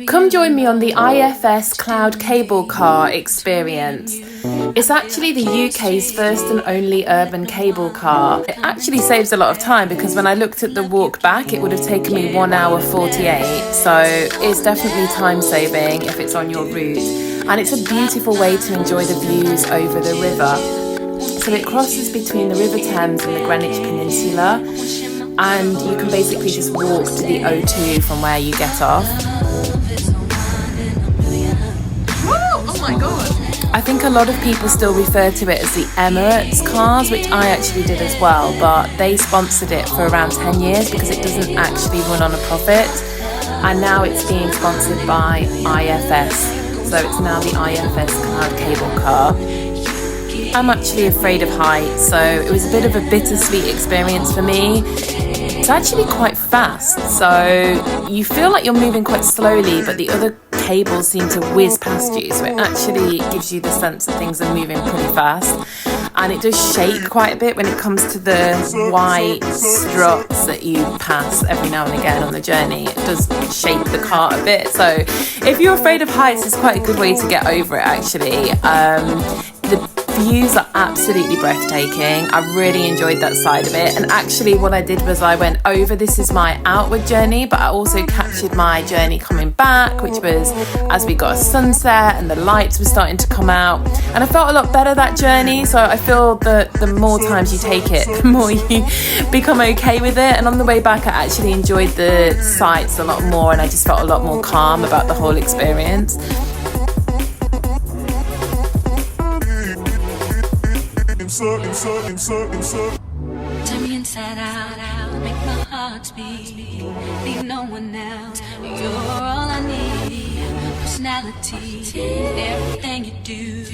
Come join me on the IFS Cloud Cable Car experience. It's actually the UK's first and only urban cable car. It actually saves a lot of time because when I looked at the walk back, it would have taken me 1 hour 48. So it's definitely time saving if it's on your route. And it's a beautiful way to enjoy the views over the river. So it crosses between the River Thames and the Greenwich Peninsula. And you can basically just walk to the O2 from where you get off. Oh my god! I think a lot of people still refer to it as the Emirates cars, which I actually did as well, but they sponsored it for around 10 years because it doesn't actually run on a profit. And now it's being sponsored by IFS. So it's now the IFS Cloud Cable Car. I'm actually afraid of heights, so it was a bit of a bittersweet experience for me. It's actually quite fast, so you feel like you're moving quite slowly, but the other cables seem to whiz past you, so it actually gives you the sense that things are moving pretty fast. And it does shake quite a bit when it comes to the white struts that you pass every now and again on the journey. It does shake the car a bit, so if you're afraid of heights, it's quite a good way to get over it actually. The views are absolutely breathtaking. I really enjoyed that side of it, and actually what I did was I went over, this is my outward journey, but I also captured my journey coming back, which was as we got a sunset and the lights were starting to come out, and I felt a lot better that journey. So I feel that the more times you take it, the more you become okay with it. And on the way back I actually enjoyed the sights a lot more, and I just felt a lot more calm about the whole experience. Turn me inside out, make my heart beat. Need no one else, you're all I need. Personality, everything you do,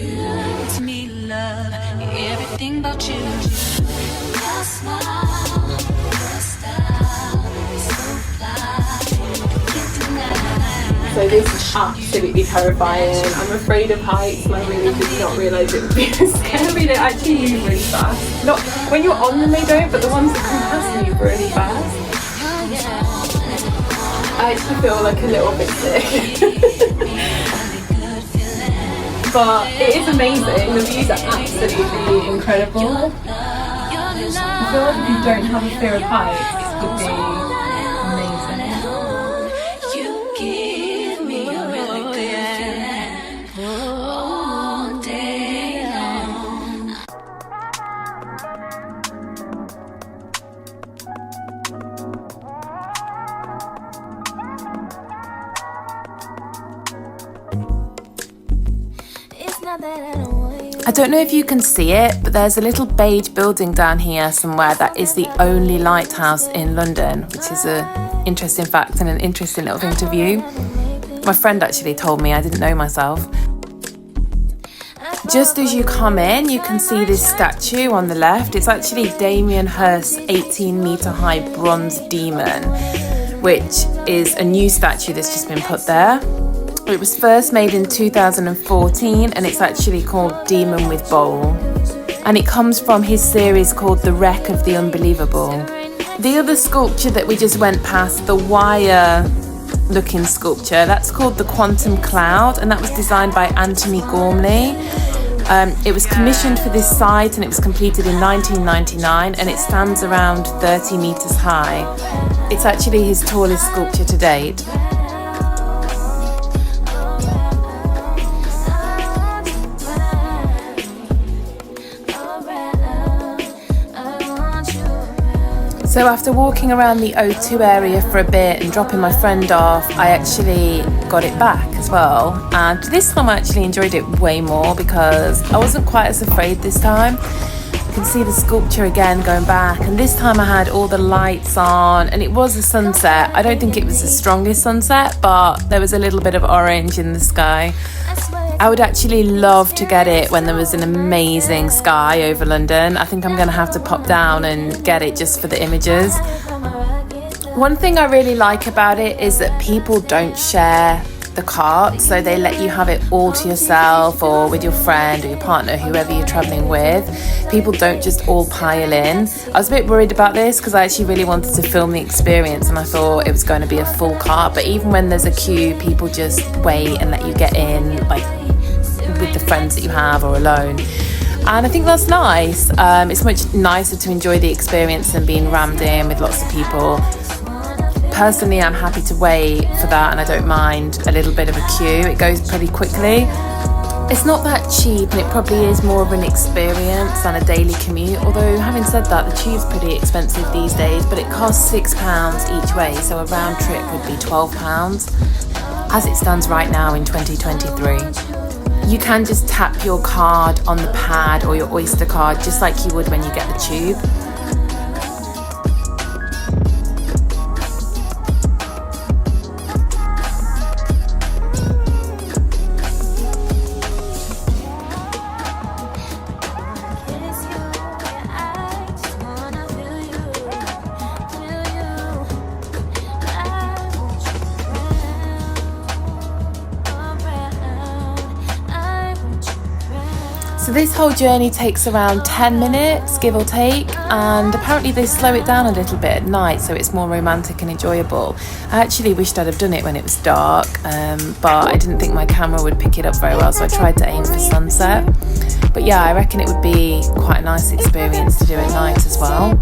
it's me love, everything about you. Your smile, your style, so fly, can't deny. So this is absolutely terrifying. I'm afraid of heights, and I really did not realise it would be scary. They actually move really fast. Not when you're on them, they don't, but the ones that come past move really fast. I actually feel like a little bit sick. But it is amazing. The views are absolutely incredible. I feel like if you don't have a fear of heights, it would be amazing. I don't know if you can see it, but there's a little beige building down here somewhere that is the only lighthouse in London, which is an interesting fact and an interesting little thing to view. My friend actually told me, I didn't know myself. Just as you come in, you can see this statue on the left. It's actually Damien Hirst's 18-metre high bronze demon, which is a new statue that's just been put there. It was first made in 2014, and it's actually called Demon with Bowl. And it comes from his series called The Wreck of the Unbelievable. The other sculpture that we just went past, the wire looking sculpture, that's called the Quantum Cloud, and that was designed by Anthony Gormley. It was commissioned for this site and it was completed in 1999, and it stands around 30 metres high. It's actually his tallest sculpture to date. So after walking around the O2 area for a bit and dropping my friend off, I actually got it back as well. And this time I actually enjoyed it way more because I wasn't quite as afraid this time. You can see the sculpture again going back, and this time I had all the lights on and it was a sunset. I don't think it was the strongest sunset, but there was a little bit of orange in the sky. I would actually love to get it when there was an amazing sky over London. I think I'm going to have to pop down and get it just for the images. One thing I really like about it is that people don't share the cart, so they let you have it all to yourself or with your friend or your partner, whoever you're traveling with. People don't just all pile in. I was a bit worried about this because I actually really wanted to film the experience and I thought it was going to be a full cart, but even when there's a queue, people just wait and let you get in, like with the friends that you have or alone. And I think that's nice. It's much nicer to enjoy the experience than being rammed in with lots of people. Personally, I'm happy to wait for that and I don't mind a little bit of a queue. It goes pretty quickly. It's not that cheap and it probably is more of an experience than a daily commute, although having said that, the tube's pretty expensive these days, but it costs £6 each way, so a round trip would be £12 as it stands right now in 2023. You can just tap your card on the pad or your Oyster card just like you would when you get the tube. So this whole journey takes around 10 minutes, give or take, and apparently they slow it down a little bit at night so it's more romantic and enjoyable. I actually wished I'd have done it when it was dark, but I didn't think my camera would pick it up very well, so I tried to aim for sunset. But yeah, I reckon it would be quite a nice experience to do at night as well.